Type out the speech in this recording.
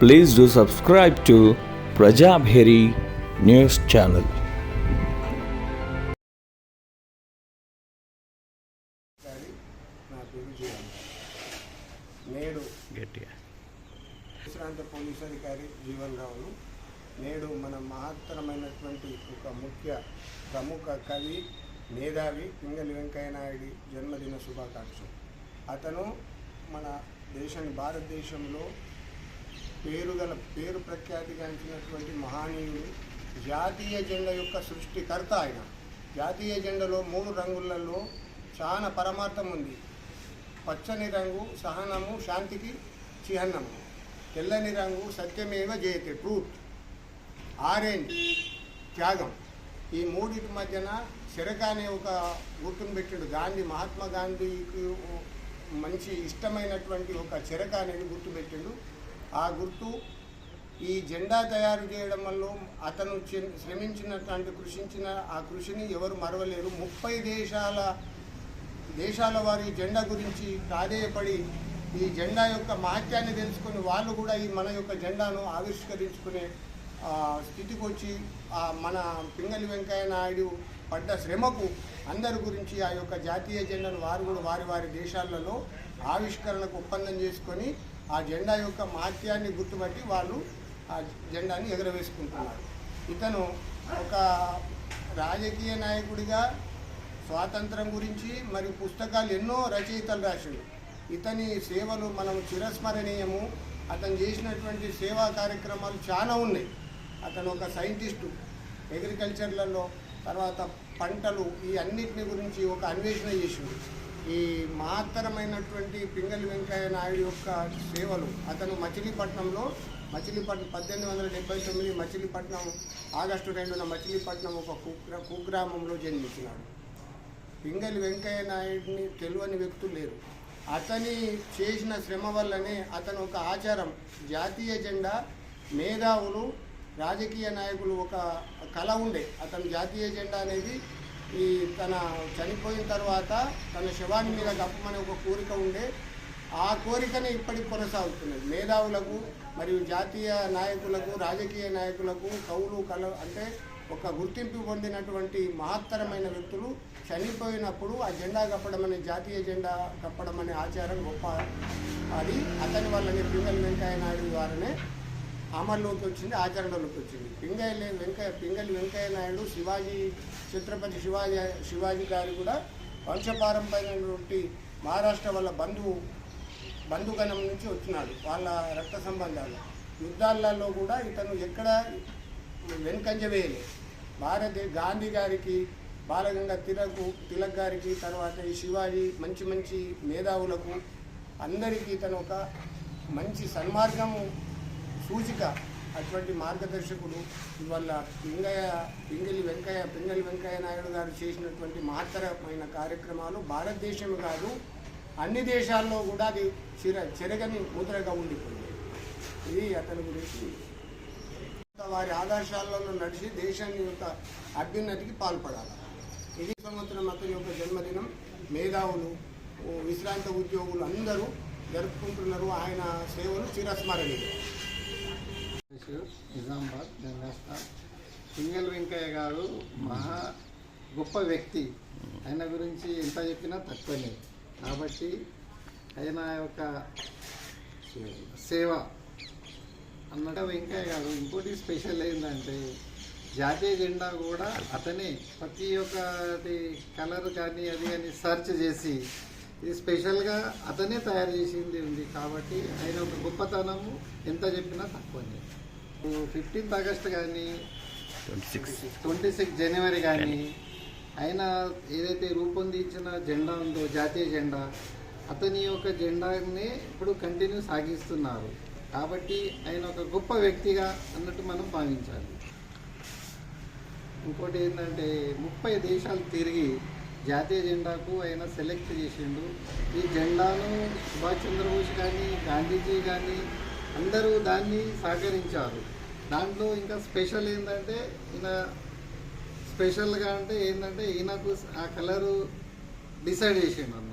Please do subscribe to Prajabheri News Channel. నేడు విశ్రాంత police అధికారి జీవన్ రావును నేడు మన మహత్తరమైనటువంటి ఒక ప్రముఖ కవి మేధావి పింగళి వెంకయ్య నాయుడు జన్మదిన శుభాకాంక్షలు. అతను మన భారతదేశంలో పేరు ప్రఖ్యాతిగాంచినటువంటి మహనీయుడు. జాతీయ జెండా యొక్క సృష్టికర్త ఆయన. జాతీయ జెండాలో 3 రంగులలో చాలా పరమార్థం ఉంది. పచ్చని రంగు సహనము, శాంతికి చిహ్నము. తెల్లని రంగు సత్యమేవ జయతే, ట్రూత్. ఆరెంజ్ త్యాగం. ఈ మూడింటి మధ్యన చెరక అనే ఒక గుర్తును పెట్టిండు మహాత్మా గాంధీకి మంచి ఇష్టమైనటువంటి ఒక చెరక అనేది గుర్తు పెట్టిండు. ఆ గుర్తు ఈ జెండా తయారు చేయడం వల్ల అతను శ్రమించినటువంటి కృషించిన ఆ కృషిని ఎవరు మరవలేరు. 30 దేశాల వారి జెండా గురించి ప్రాధేయపడి ఈ జెండా యొక్క మహత్యాన్ని తెలుసుకుని వాళ్ళు కూడా ఈ మన యొక్క జెండాను ఆవిష్కరించుకునే స్థితికి వచ్చి మన పింగళి వెంకయ్య నాయుడు పడ్డ శ్రమకు అందరి గురించి ఆ యొక్క జాతీయ జెండాను వారు కూడా వారి దేశాలలో ఆవిష్కరణకు ఒప్పందం చేసుకొని ఆ జెండా యొక్క మహత్యాన్ని గుర్తుపట్టి వాళ్ళు ఆ జెండాని ఎగరవేసుకుంటున్నారు. ఇతను ఒక రాజకీయ నాయకుడిగా స్వాతంత్రం గురించి మరియు పుస్తకాలు ఎన్నో రచయితలు రాశాడు. ఇతని సేవలు మనం చిరస్మరణీయము. అతను చేసినటువంటి సేవా కార్యక్రమాలు చాలా ఉన్నాయి. అతను ఒక సైంటిస్టు, అగ్రికల్చర్లలో తర్వాత పంటలు ఈ అన్నిటిని గురించి ఒక అన్వేషణ చేసిండు. ఈ మహత్తరమైనటువంటి పింగళి వెంకయ్య నాయుడు యొక్క సేవలు అతను మచిలీపట్నంలో 1879 మచిలీపట్నం ఆగస్టు 2న మచిలీపట్నం ఒక కుగ్రామంలో జన్మించినాడు. పింగళి వెంకయ్య నాయుడిని తెలియని వ్యక్తులు లేరు. అతని చేసిన శ్రమ వల్లనే అతను ఒక ఆచారం, జాతీయ జెండా, మేధావులు, రాజకీయ నాయకులు ఒక కళ ఉండే. అతను జాతీయ జెండా అనేది ఈ తన చనిపోయిన తర్వాత తన శవాన్ని మీద కప్పమనే ఒక కోరిక ఉండే. ఆ కోరికనే ఇప్పటికి కొనసాగుతున్నది. మేధావులకు మరియు జాతీయ నాయకులకు, రాజకీయ నాయకులకు, కళ అంటే ఒక గుర్తింపు పొందినటువంటి మహత్తరమైన వ్యక్తులు చనిపోయినప్పుడు ఆ జెండా కప్పడం అనే, జాతీయ జెండా కప్పడం అనే ఆచారం గొప్ప. అది అతని వల్లనే పింగళి వెంకయ్య నాయుడు ద్వారానే అమల్లోకి వచ్చింది, ఆచరణలోకి వచ్చింది. పింగళి వెంకయ్య నాయుడు ఛత్రపతి శివాజీ గారు కూడా వంశపారంపైనటువంటి మహారాష్ట్ర వాళ్ళ బంధుగణం నుంచి వచ్చినాడు. వాళ్ళ రక్త సంబంధాలు యుద్ధాలలో కూడా ఇతను ఎక్కడ వెనుకంజ వేయలేదు. గాంధీ గారికి, బాలగంగాధర తిలక్ గారికి, తర్వాత ఈ శివాజీ మంచి మేధావులకు అందరికీ ఇతను ఒక మంచి సన్మార్గము సూచిక, అటువంటి మార్గదర్శకుడు. ఇవల్ల పింగళి వెంకయ్య నాయుడు గారు చేసినటువంటి మహత్తరమైన కార్యక్రమాలు భారతదేశం కాదు అన్ని దేశాల్లో కూడా అది చెరగని ముద్రగా ఉండిపోయింది. ఇది అతని గురించి. వారి ఆదర్శాలలో నడిచి దేశాన్ని యొక్క అభ్యున్నతికి పాల్పడాలి. ఇది సంవత్సరం అతని యొక్క జన్మదినం. మేధావులు, విశ్రాంత ఉద్యోగులు అందరూ జరుపుకుంటున్నారు. ఆయన సేవలు చిరస్మరణీయం. నిజామాబాద్ గంగాస్థాన్. పింగళి వెంకయ్య గారు గొప్ప వ్యక్తి. ఆయన గురించి ఎంత చెప్పినా తక్కువనే. కాబట్టి ఆయన యొక్క సేవ అన్నట్టు వెంకయ్య గారు ఇంకోటి స్పెషల్ ఏంటంటే జాతీయ జెండా కూడా అతనే ప్రతి ఒక్కటి కలర్ కానీ అది కానీ సెర్చ్ చేసి ఇది స్పెషల్గా అతనే తయారు చేసింది ఉంది. కాబట్టి ఆయన ఒక గొప్పతనము ఎంత చెప్పినా తక్కువనే. 15th ఆగస్ట్ కానీ 26 జనవరి కానీ ఆయన ఏదైతే రూపొందించిన జెండా ఉందో జాతీయ జెండా, అతని యొక్క జెండాని ఇప్పుడు కంటిన్యూ సాగిస్తున్నారు. కాబట్టి ఆయన ఒక గొప్ప వ్యక్తిగా అన్నట్టు మనం భావించాలి. ఇంకోటి ఏంటంటే 30 దేశాలు తిరిగి జాతీయ జెండాకు ఆయన సెలెక్ట్ చేసిండు. ఈ జెండాను సుభాష్ చంద్రబోస్ కానీ, గాంధీజీ కానీ అందరూ దాన్ని సహకరించారు. దాంట్లో ఇంకా స్పెషల్ ఏంటంటే ఈయనకు ఆ కలరు డిసైడ్ చేసిండు.